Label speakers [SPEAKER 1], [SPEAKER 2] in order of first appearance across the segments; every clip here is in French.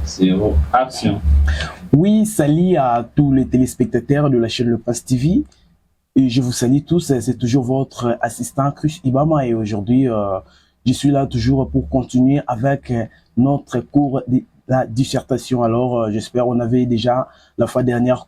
[SPEAKER 1] Zéro. Action.
[SPEAKER 2] Oui, salut à tous les téléspectateurs de la chaîne Le Prince TV. Et je vous salue tous, c'est toujours votre assistant Chris Ibama et aujourd'hui, je suis là toujours pour continuer avec notre cours de la dissertation. Alors, j'espère on avait déjà la fois dernière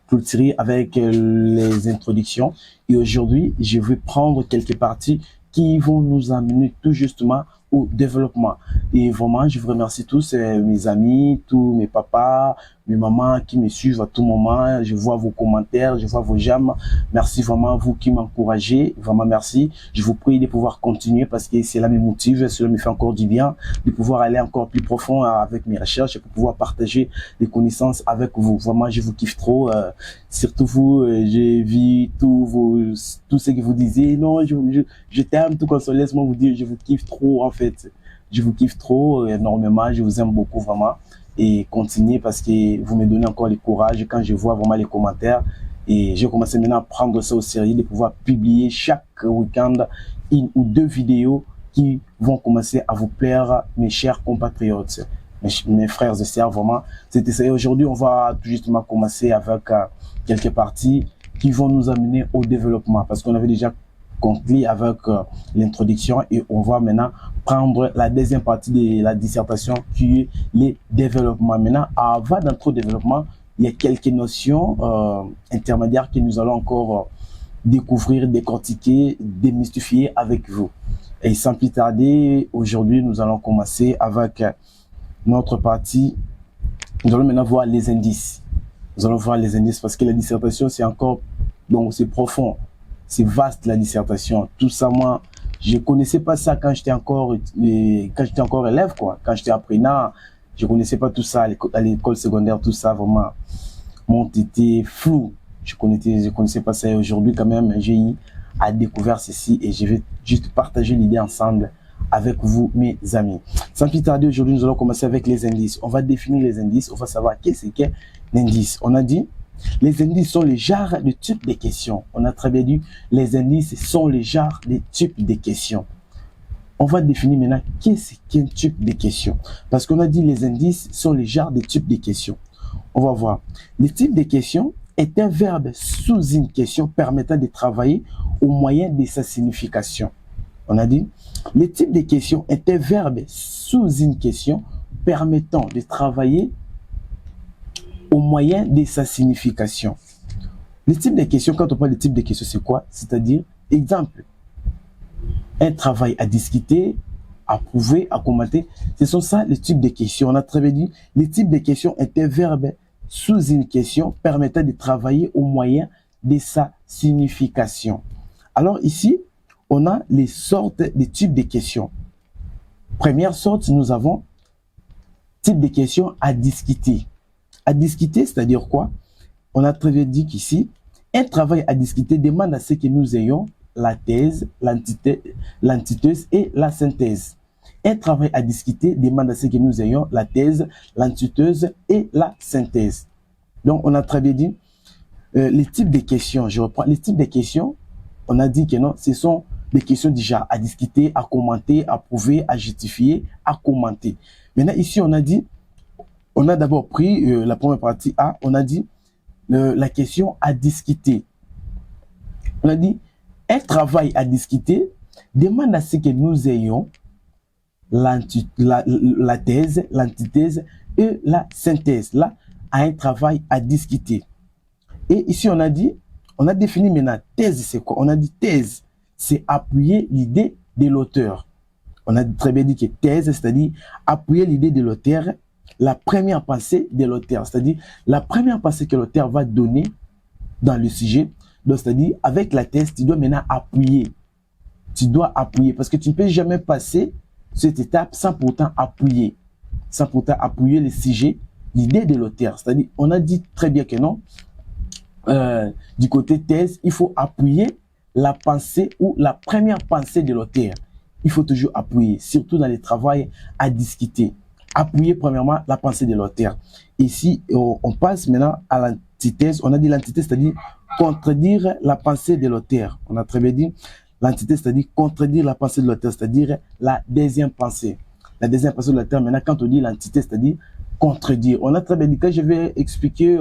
[SPEAKER 2] clôturé avec les introductions et aujourd'hui, je vais prendre quelques parties qui vont nous amener tout justement au développement. Et vraiment, je vous remercie tous, mes amis, tous mes papas, mes mamans qui me suivent à tout moment. Je vois vos commentaires, je vois vos j'aime. Merci vraiment, vous qui m'encouragez. Vraiment, merci. Je vous prie de pouvoir continuer parce que cela me motive, cela me fait encore du bien, de pouvoir aller encore plus profond avec mes recherches et pour pouvoir partager des connaissances avec vous. Vraiment, je vous kiffe trop. Surtout vous, j'ai vu tout ce que vous disiez. Non, je t'aime, tout comme ça. Laisse-moi vous dire, je vous kiffe trop en fait. Je vous kiffe trop énormément, je vous aime beaucoup vraiment et continuez parce que vous me donnez encore le courage quand je vois vraiment les commentaires et j'ai commencé maintenant à prendre ça au sérieux de pouvoir publier chaque week-end une ou deux vidéos qui vont commencer à vous plaire, mes chers compatriotes, mes frères et sœurs, vraiment. C'était ça et aujourd'hui on va tout justement commencer avec quelques parties qui vont nous amener au développement parce qu'on avait déjà conclu avec l'introduction et on va maintenant prendre la deuxième partie de la dissertation qui est les développements. Maintenant, avant d'entrer au développement, il y a quelques notions intermédiaires que nous allons encore découvrir, décortiquer, démystifier avec vous. Et sans plus tarder, aujourd'hui, nous allons commencer avec notre partie. Nous allons maintenant voir les indices. Nous allons voir les indices parce que la dissertation, c'est encore, donc c'est profond. C'est vaste la dissertation. Tout ça, moi, je connaissais pas ça quand j'étais encore élève, quoi. Quand j'étais apprenant, je connaissais pas tout ça à l'école secondaire, tout ça, vraiment. Mon était flou. Je connaissais pas ça. Et aujourd'hui, quand même, j'ai eu à découvrir ceci et je vais juste partager l'idée ensemble avec vous, mes amis. Sans plus tarder, aujourd'hui, nous allons commencer avec les indices. On va définir les indices. On va savoir qu'est-ce qu'est l'indice. On a dit, les indices sont les genres de types de questions. On a très bien dit, les indices sont les genres de types de questions. On va définir maintenant qu'est-ce qu'un type de question. Parce qu'on a dit les indices sont les genres de types de questions. On va voir. Le type de question est un verbe sous une question permettant de travailler au moyen de sa signification. On a dit, le type de question est un verbe sous une question permettant de travailler au moyen de sa signification. Le type de question, quand on parle de type de question, c'est quoi? C'est-à-dire, exemple, un travail à discuter, à prouver, à commenter. Ce sont ça les types de questions. On a très bien dit, le type de question est un verbe sous une question permettant de travailler au moyen de sa signification. Alors ici, on a les sortes de types de questions. Première sorte, nous avons type de questions à discuter. À discuter, c'est-à-dire quoi? On a très bien dit qu'ici, un travail à discuter demande à ce que nous ayons la thèse, l'antithèse et la synthèse. Un travail à discuter demande à ce que nous ayons la thèse, l'antithèse et la synthèse. Donc, on a très bien dit les types de questions. Je reprends les types de questions. On a dit que non, ce sont des questions déjà à discuter, à commenter, à prouver, à justifier, à commenter. Maintenant, ici, on a dit, on a d'abord pris la première partie A, on a dit la question à discuter. On a dit, un travail à discuter demande à ce que nous ayons la thèse, l'antithèse et la synthèse. Là, à un travail à discuter. Et ici, on a dit, on a défini maintenant thèse, c'est quoi? On a dit thèse, c'est appuyer l'idée de l'auteur. On a très bien dit que thèse, c'est-à-dire appuyer l'idée de l'auteur, la première pensée de l'auteur, c'est-à-dire la première pensée que l'auteur va donner dans le sujet. Donc, c'est-à-dire, avec la thèse, tu dois maintenant appuyer. Tu dois appuyer parce que tu ne peux jamais passer cette étape sans pourtant appuyer. Sans pourtant appuyer le sujet, l'idée de l'auteur. C'est-à-dire, on a dit très bien que non. Du côté thèse, il faut appuyer la pensée ou la première pensée de l'auteur. Il faut toujours appuyer, surtout dans les travaux à discuter. Appuyer premièrement la pensée de l'auteur. Ici, on passe maintenant à l'antithèse. On a dit l'antithèse, c'est-à-dire contredire la pensée de l'auteur. On a très bien dit l'antithèse, c'est-à-dire contredire la pensée de l'auteur, c'est-à-dire la deuxième pensée. La deuxième pensée de l'auteur, maintenant, quand on dit l'antithèse, c'est-à-dire contredire. On a très bien dit, quand je vais expliquer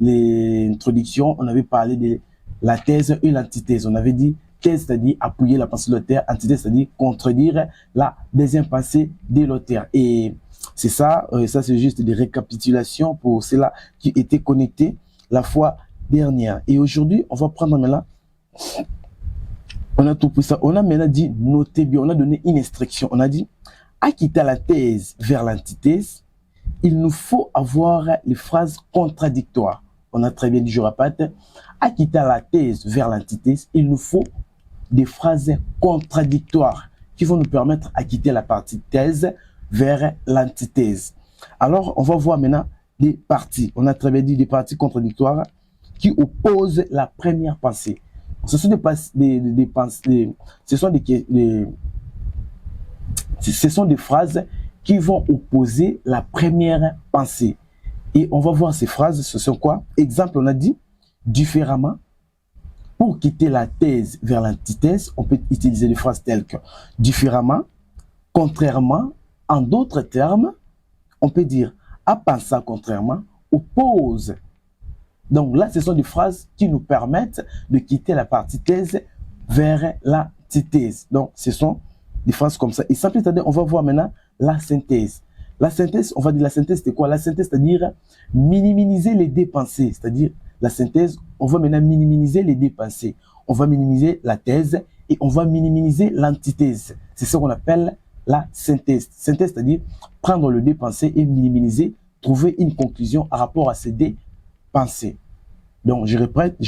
[SPEAKER 2] l'introduction, on avait parlé de la thèse et l'antithèse. On avait dit thèse, c'est-à-dire appuyer la pensée de l'auteur, antithèse, c'est-à-dire contredire la deuxième pensée de l'auteur. Et c'est ça, ça c'est juste des récapitulations pour ceux-là qui étaient connectés la fois dernière. Et aujourd'hui, on va prendre maintenant, on a tout pour ça, on a maintenant dit noter bien, on a donné une instruction, on a dit à quitter la thèse vers l'antithèse, il nous faut avoir les phrases contradictoires. On a très bien dit, je répète, à quitter la thèse vers l'antithèse, il nous faut des phrases contradictoires qui vont nous permettre à quitter la partie thèse vers l'antithèse. Alors, on va voir maintenant des parties. On a très bien dit des parties contradictoires qui opposent la première pensée. Ce sont ce sont des phrases qui vont opposer la première pensée. Et on va voir ces phrases, ce sont quoi? Exemple, on a dit différemment. Pour quitter la thèse vers l'antithèse, on peut utiliser des phrases telles que différemment, contrairement, en d'autres termes, on peut dire à penser contrairement, oppose. Donc là, ce sont des phrases qui nous permettent de quitter la partie thèse vers l'antithèse. Donc, ce sont des phrases comme ça. Et sans plus tarder, on va voir maintenant la synthèse. La synthèse, on va dire la synthèse, c'est quoi? La synthèse, c'est-à-dire minimiser les deux pensées. C'est-à-dire la synthèse, on va maintenant minimiser les deux pensées. On va minimiser la thèse et on va minimiser l'antithèse. C'est ce qu'on appelle la synthèse. Synthèse, c'est-à-dire prendre le deux pensées et minimiser, trouver une conclusion à rapport à ces deux pensées. Donc, je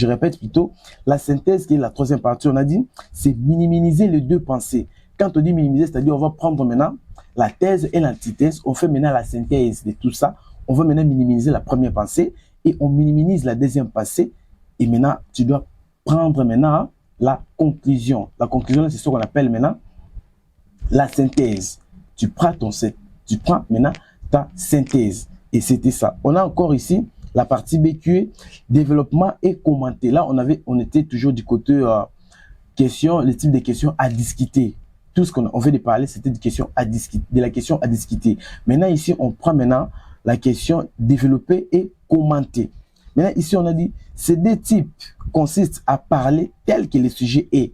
[SPEAKER 2] répète plutôt, la synthèse qui est la troisième partie, on a dit, c'est minimiser les deux pensées. Quand on dit minimiser, c'est-à-dire on va prendre maintenant la thèse et l'antithèse, on fait maintenant la synthèse de tout ça, on va maintenant minimiser la première pensée et on minimise la deuxième pensée et maintenant, tu dois prendre maintenant la conclusion. La conclusion, c'est ce qu'on appelle maintenant la synthèse. Tu prends maintenant ta synthèse et c'était ça. On a encore ici la partie B qui est développement et commenter. Là, on était toujours du côté questions, le type de questions à discuter. Tout ce qu'on fait de parler, c'était de la question à discuter. Maintenant, ici, on prend maintenant la question développer et commenter. Maintenant, ici, on a dit, ces deux types consistent à parler tel que le sujet est,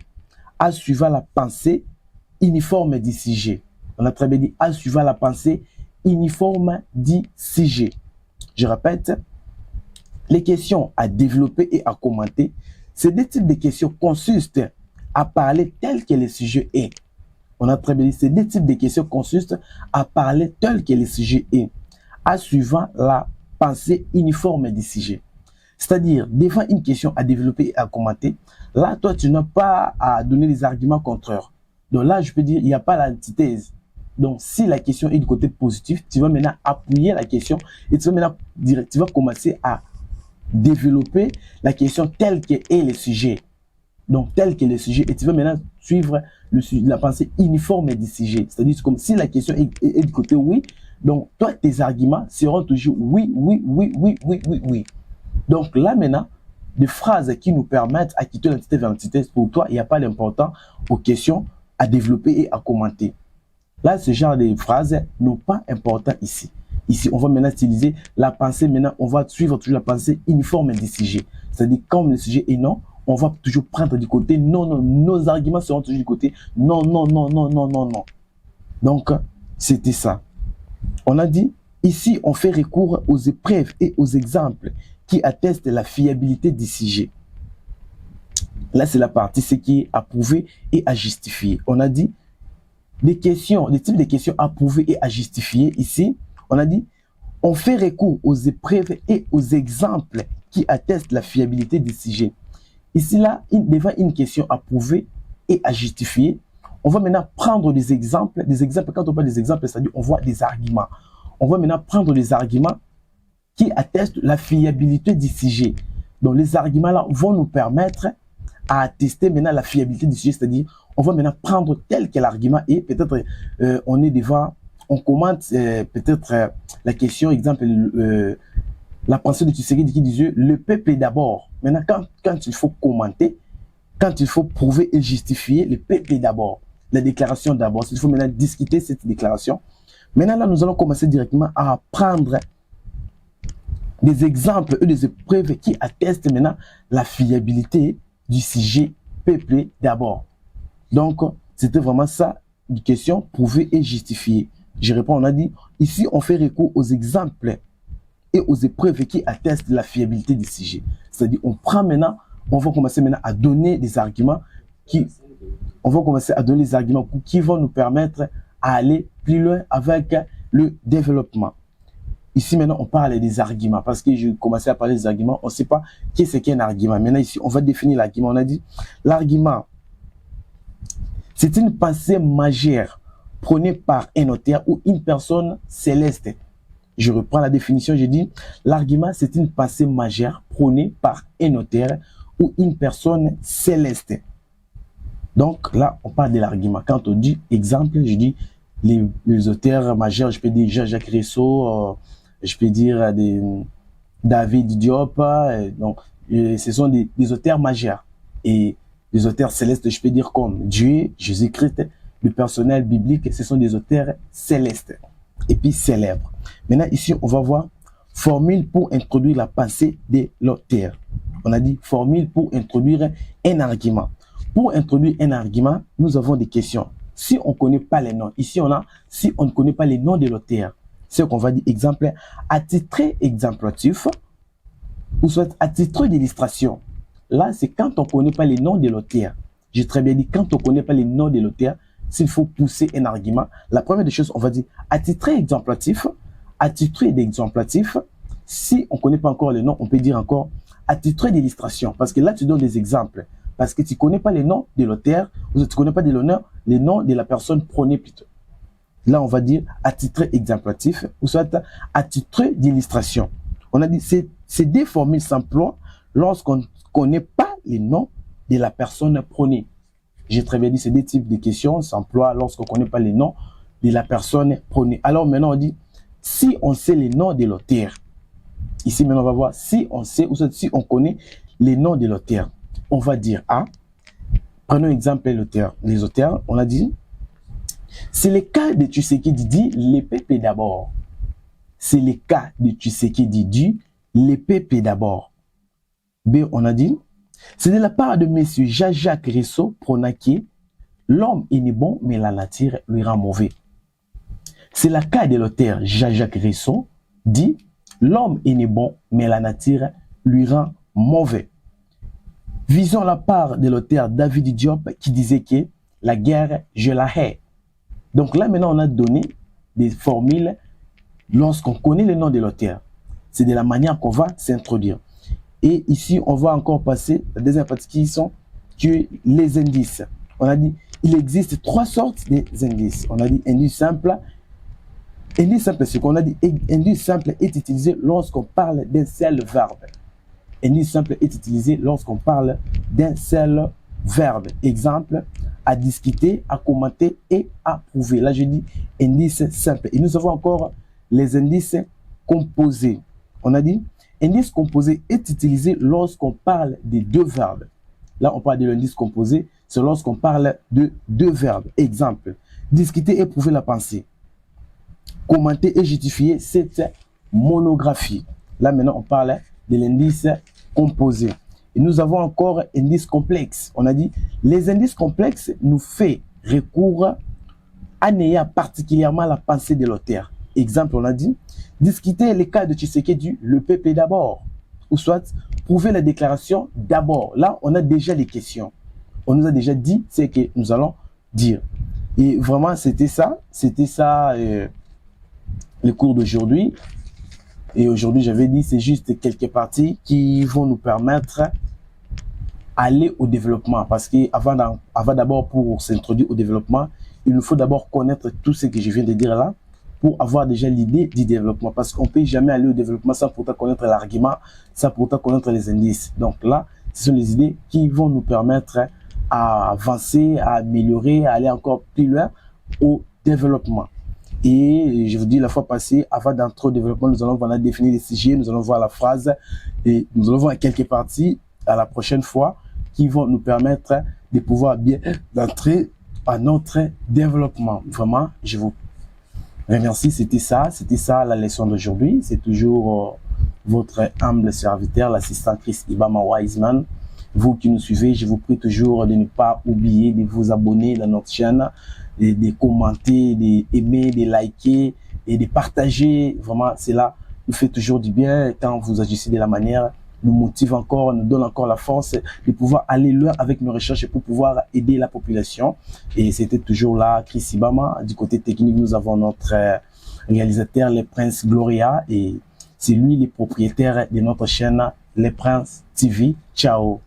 [SPEAKER 2] à suivre la pensée uniforme du sujet. On a très bien dit, à suivre la pensée uniforme du sujet. Je répète, les questions à développer et à commenter, ces deux types de questions consistent à parler tel que le sujet est. On a très bien dit, ces deux types de questions consistent à parler tel que le sujet est, à suivant la pensée uniforme du sujet. C'est-à-dire, devant une question à développer et à commenter, là, toi, tu n'as pas à donner des arguments contraires. Donc là, je peux dire, il n'y a pas l'antithèse. Donc, si la question est du côté positif, tu vas maintenant appuyer la question et tu vas maintenant dire, tu vas commencer à développer la question telle qu'est le sujet. Donc, tel que le sujet, et tu vas maintenant suivre la pensée uniforme du sujet. C'est-à-dire, comme si la question est du côté oui, donc toi, tes arguments seront toujours oui, oui, oui, oui, oui, oui, oui. Donc là, maintenant, des phrases qui nous permettent à quitter l'entité vers l'antithèse, pour toi, il n'y a pas d'important aux questions à développer et à commenter. Là, ce genre de phrases n'ont pas important ici. Ici, on va maintenant utiliser la pensée. Maintenant, on va suivre toujours la pensée uniforme du sujet. C'est-à-dire, comme le sujet est non, on va toujours prendre du côté non, non. Nos arguments seront toujours du côté non, non, non, non, non, non, non. Donc, c'était ça. On a dit, ici, on fait recours aux épreuves et aux exemples qui attestent la fiabilité du sujet. Là, c'est la partie, ce qui est à prouver et à justifier. On a dit, des types de questions à prouver et à justifier. Ici, on a dit, on fait recours aux épreuves et aux exemples qui attestent la fiabilité du sujet. Ici, là, devant une question à prouver et à justifier, on va maintenant prendre des exemples. Des exemples, quand on parle des exemples, c'est-à-dire on voit des arguments. On va maintenant prendre des arguments qui attestent la fiabilité du sujet. Donc, les arguments-là vont nous permettre à attester maintenant la fiabilité du sujet, c'est-à-dire on va maintenant prendre tel que l'argument est. Peut-être on est devant, on commente peut-être la question, exemple, la pensée de Tshisekedi qui disait le peuple d'abord. Maintenant, quand il faut commenter, quand il faut prouver et justifier, le peuple d'abord, la déclaration d'abord. Il faut maintenant discuter cette déclaration. Maintenant, là, nous allons commencer directement à prendre des exemples et des épreuves qui attestent maintenant la fiabilité du sujet peuplé d'abord. Donc, c'était vraiment ça, une question prouvée et justifiée. Je réponds, on a dit, ici, on fait recours aux exemples et aux épreuves qui attestent la fiabilité du sujet. C'est-à-dire, on prend maintenant, on va commencer maintenant à donner des arguments qui vont nous permettre à aller plus loin avec le développement. Ici, maintenant, on parle des arguments parce que je commençais à parler des arguments. On ne sait pas qu'est-ce qu'un argument. Maintenant, ici, on va définir l'argument. On a dit, l'argument, c'est une pensée majeure prônée par un auteur ou une personne céleste. Je reprends la définition, je dis, l'argument, c'est une pensée majeure prônée par un auteur ou une personne céleste. Donc là, on parle de l'argument. Quand on dit exemple, je dis les auteurs majeurs, je peux dire Jean-Jacques Rousseau, je peux dire David Diop. Donc, ce sont des auteurs majeurs. Et les auteurs célestes, je peux dire comme Dieu, Jésus-Christ, le personnel biblique, ce sont des auteurs célestes et puis célèbres. Maintenant, ici, on va voir formule pour introduire la pensée de l'auteur. On a dit formule pour introduire un argument. Pour introduire un argument, nous avons des questions. Si on ne connaît pas les noms, ici on a, si on ne connaît pas les noms de l'auteur, c'est qu'on va dire exemple à titre exemplatif ou soit à titre d'illustration. Là, c'est quand on ne connaît pas les noms de l'auteur. J'ai très bien dit, quand on ne connaît pas les noms de l'auteur, s'il faut pousser un argument, la première des choses, on va dire à titre exemplatif, à titre d'exemplatif. Si on ne connaît pas encore les noms, on peut dire encore à titre d'illustration. Parce que là, tu donnes des exemples. Parce que tu ne connais pas les noms de l'auteur, ou tu ne connais pas les noms de la personne prônée plutôt. Là, on va dire à titre exemplatif, ou soit à titre d'illustration. On a dit, ces deux formules s'emploient lorsqu'on ne connaît pas les noms de la personne prônée. J'ai très bien dit, ces deux types de questions s'emploient lorsqu'on ne connaît pas les noms de la personne prônée. Alors maintenant, on dit, si on sait les noms de l'auteur, ici maintenant, on va voir si on sait, ou soit si on connaît les noms de l'auteur. On va dire A. Prenons exemple l'auteur. Les auteurs, on a dit, c'est le cas de Tshisekedi dit les peuples d'abord. C'est le cas de Tshisekedi dit les peuples d'abord. B, on a dit, c'est de la part de M. Jean-Jacques Rousseau pronaqué, l'homme est né bon, mais la nature lui rend mauvais. C'est le cas de l'auteur Jean-Jacques Rousseau dit, l'homme est né bon, mais la nature lui rend mauvais. Visons la part de l'auteur David Diop qui disait que la guerre, je la hais. Donc là, maintenant, on a donné des formules lorsqu'on connaît le nom de l'auteur. C'est de la manière qu'on va s'introduire. Et ici, on va encore passer à la deuxième partie qui sont les indices. On a dit, il existe trois sortes d'indices. On a dit indice simple. Indice simple, c'est qu'on a dit indice simple est utilisé lorsqu'on parle d'un seul verbe. Indice simple est utilisé lorsqu'on parle d'un seul verbe. Exemple, à discuter, à commenter et à prouver. Là, je dis indice simple. Et nous avons encore les indices composés. On a dit, indice composé est utilisé lorsqu'on parle de deux verbes. Là, on parle de l'indice composé, c'est lorsqu'on parle de deux verbes. Exemple, discuter et prouver la pensée. Commenter et justifier cette monographie. Là, maintenant, on parle de l'indice composé. Et nous avons encore indice complexe. On a dit, les indices complexes nous fait recours à néant particulièrement la pensée de l'auteur. Exemple, on a dit, discuter les cas de Tshisekedi, le peuple d'abord. Ou soit, prouver la déclaration d'abord. Là, on a déjà les questions. On nous a déjà dit ce que nous allons dire. Et vraiment, c'était ça le cours d'aujourd'hui. Et aujourd'hui, j'avais dit, c'est juste quelques parties qui vont nous permettre d'aller au développement. Parce qu'avant d'abord, pour s'introduire au développement, il nous faut d'abord connaître tout ce que je viens de dire là, pour avoir déjà l'idée du développement. Parce qu'on ne peut jamais aller au développement sans pourtant connaître l'argument, sans pourtant connaître les indices. Donc là, ce sont les idées qui vont nous permettre à avancer, à améliorer, à aller encore plus loin au développement. Et je vous dis la fois passée, avant d'entrer au développement, nous allons voir définir les sujets, nous allons voir la phrase et nous allons voir quelques parties à la prochaine fois qui vont nous permettre de pouvoir bien d'entrer à notre développement. Vraiment, je vous Mais merci, c'était ça la leçon d'aujourd'hui. C'est toujours votre humble serviteur, l'assistant Chris Ibama Wiseman. Vous qui nous suivez, je vous prie toujours de ne pas oublier de vous abonner à notre chaîne, de commenter, d'aimer, de liker et de partager. Vraiment, cela nous fait toujours du bien quand vous agissez de la manière, nous motive encore, nous donne encore la force de pouvoir aller loin avec nos recherches pour pouvoir aider la population. Et c'était toujours là, Chris Ibama. Du côté technique, nous avons notre réalisateur, le Prince Gloria, et c'est lui le propriétaire de notre chaîne, Les Princes TV. Ciao.